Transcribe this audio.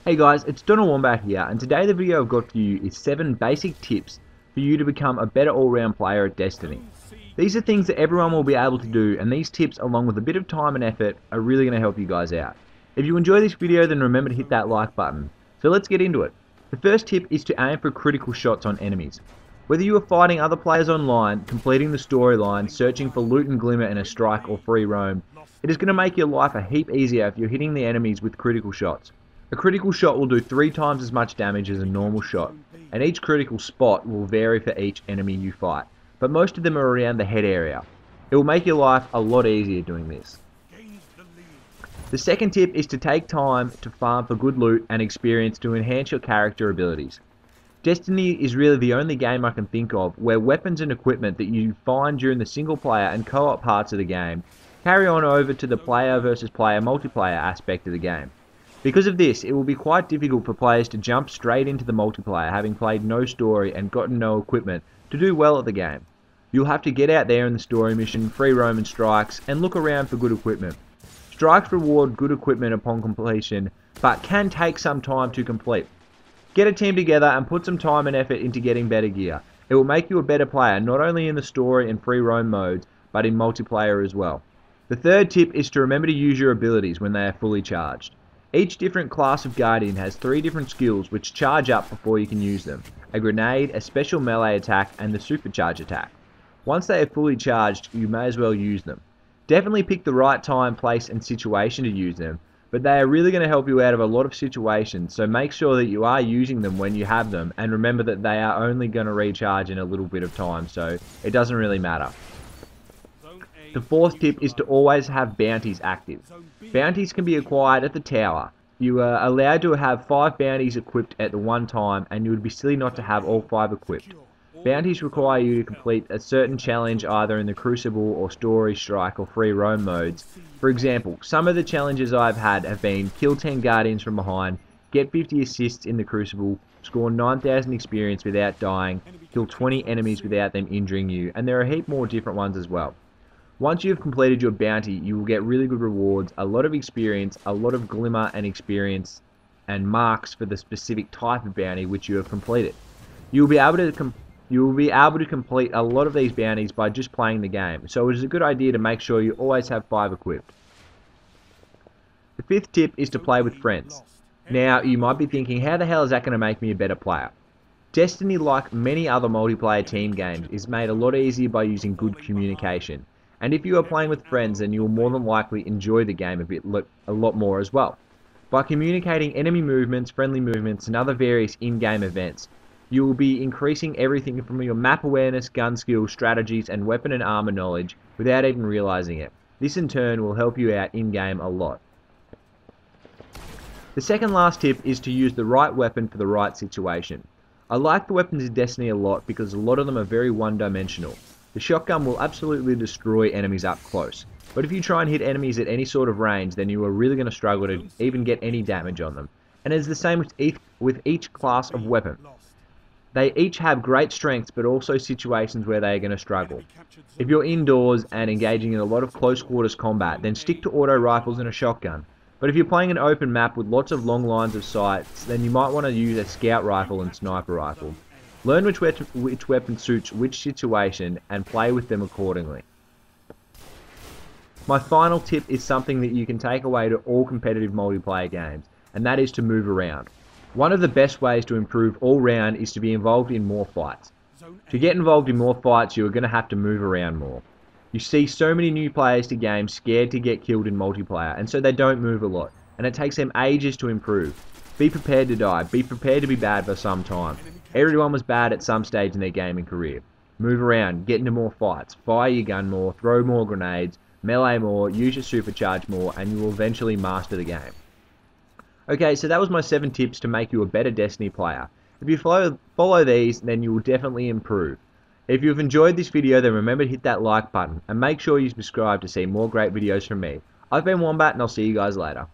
Hey guys, it's Donald Wombat here, and today the video I've got for you is 7 basic tips for you to become a better all-round player at Destiny. These are things that everyone will be able to do, and these tips, along with a bit of time and effort, are really going to help you guys out. If you enjoy this video, then remember to hit that like button. So let's get into it. The first tip is to aim for critical shots on enemies. Whether you are fighting other players online, completing the storyline, searching for loot and glimmer in a strike or free roam, it is going to make your life a heap easier if you're hitting the enemies with critical shots. A critical shot will do 3 times as much damage as a normal shot, and each critical spot will vary for each enemy you fight, but most of them are around the head area. It will make your life a lot easier doing this. The second tip is to take time to farm for good loot and experience to enhance your character abilities. Destiny is really the only game I can think of where weapons and equipment that you find during the single player and co-op parts of the game carry on over to the player versus player multiplayer aspect of the game. Because of this, it will be quite difficult for players to jump straight into the multiplayer having played no story and gotten no equipment to do well at the game. You'll have to get out there in the story mission, free roam and strikes, and look around for good equipment. Strikes reward good equipment upon completion, but can take some time to complete. Get a team together and put some time and effort into getting better gear. It will make you a better player, not only in the story and free roam modes, but in multiplayer as well. The third tip is to remember to use your abilities when they are fully charged. Each different class of Guardian has 3 different skills which charge up before you can use them. A grenade, a special melee attack, and the supercharge attack. Once they are fully charged, you may as well use them. Definitely pick the right time, place, and situation to use them, but they are really going to help you out of a lot of situations, so make sure that you are using them when you have them, and remember that they are only going to recharge in a little bit of time, so it doesn't really matter. The fourth tip is to always have bounties active. Bounties can be acquired at the tower. You are allowed to have 5 bounties equipped at the one time, and you would be silly not to have all 5 equipped. Bounties require you to complete a certain challenge either in the Crucible or Story, Strike or Free Roam modes. For example, some of the challenges I've had have been kill 10 Guardians from behind, get 50 assists in the Crucible, score 9,000 experience without dying, kill 20 enemies without them injuring you, and there are a heap more different ones as well. Once you have completed your bounty, you will get really good rewards, a lot of experience, a lot of glimmer and experience, and marks for the specific type of bounty which you have completed. You will be able to complete a lot of these bounties by just playing the game, so it is a good idea to make sure you always have 5 equipped. The fifth tip is to play with friends. Now, you might be thinking, how the hell is that going to make me a better player? Destiny, like many other multiplayer team games, is made a lot easier by using good communication. And if you are playing with friends, then you will more than likely enjoy the game a lot more as well. By communicating enemy movements, friendly movements, and other various in-game events, you will be increasing everything from your map awareness, gun skills, strategies, and weapon and armor knowledge without even realizing it. This in turn will help you out in-game a lot. The second last tip is to use the right weapon for the right situation. I like the weapons in Destiny a lot because a lot of them are very one-dimensional. The shotgun will absolutely destroy enemies up close, but if you try and hit enemies at any sort of range, then you are really going to struggle to even get any damage on them. And it's the same with each class of weapon. They each have great strengths, but also situations where they are going to struggle. If you're indoors and engaging in a lot of close quarters combat, then stick to auto rifles and a shotgun. But if you're playing an open map with lots of long lines of sights, then you might want to use a scout rifle and sniper rifle. Learn which weapon suits which situation and play with them accordingly. My final tip is something that you can take away to all competitive multiplayer games, and that is to move around. One of the best ways to improve all round is to be involved in more fights. To get involved in more fights, you are going to have to move around more. You see so many new players to games scared to get killed in multiplayer, and so they don't move a lot, and it takes them ages to improve. Be prepared to die, be prepared to be bad for some time. Everyone was bad at some stage in their gaming career. Move around, get into more fights, fire your gun more, throw more grenades, melee more, use your supercharge more, and you will eventually master the game. Okay, so that was my 7 tips to make you a better Destiny player. If you follow these, then you will definitely improve. If you've enjoyed this video, then remember to hit that like button, and make sure you subscribe to see more great videos from me. I've been Wombat, and I'll see you guys later.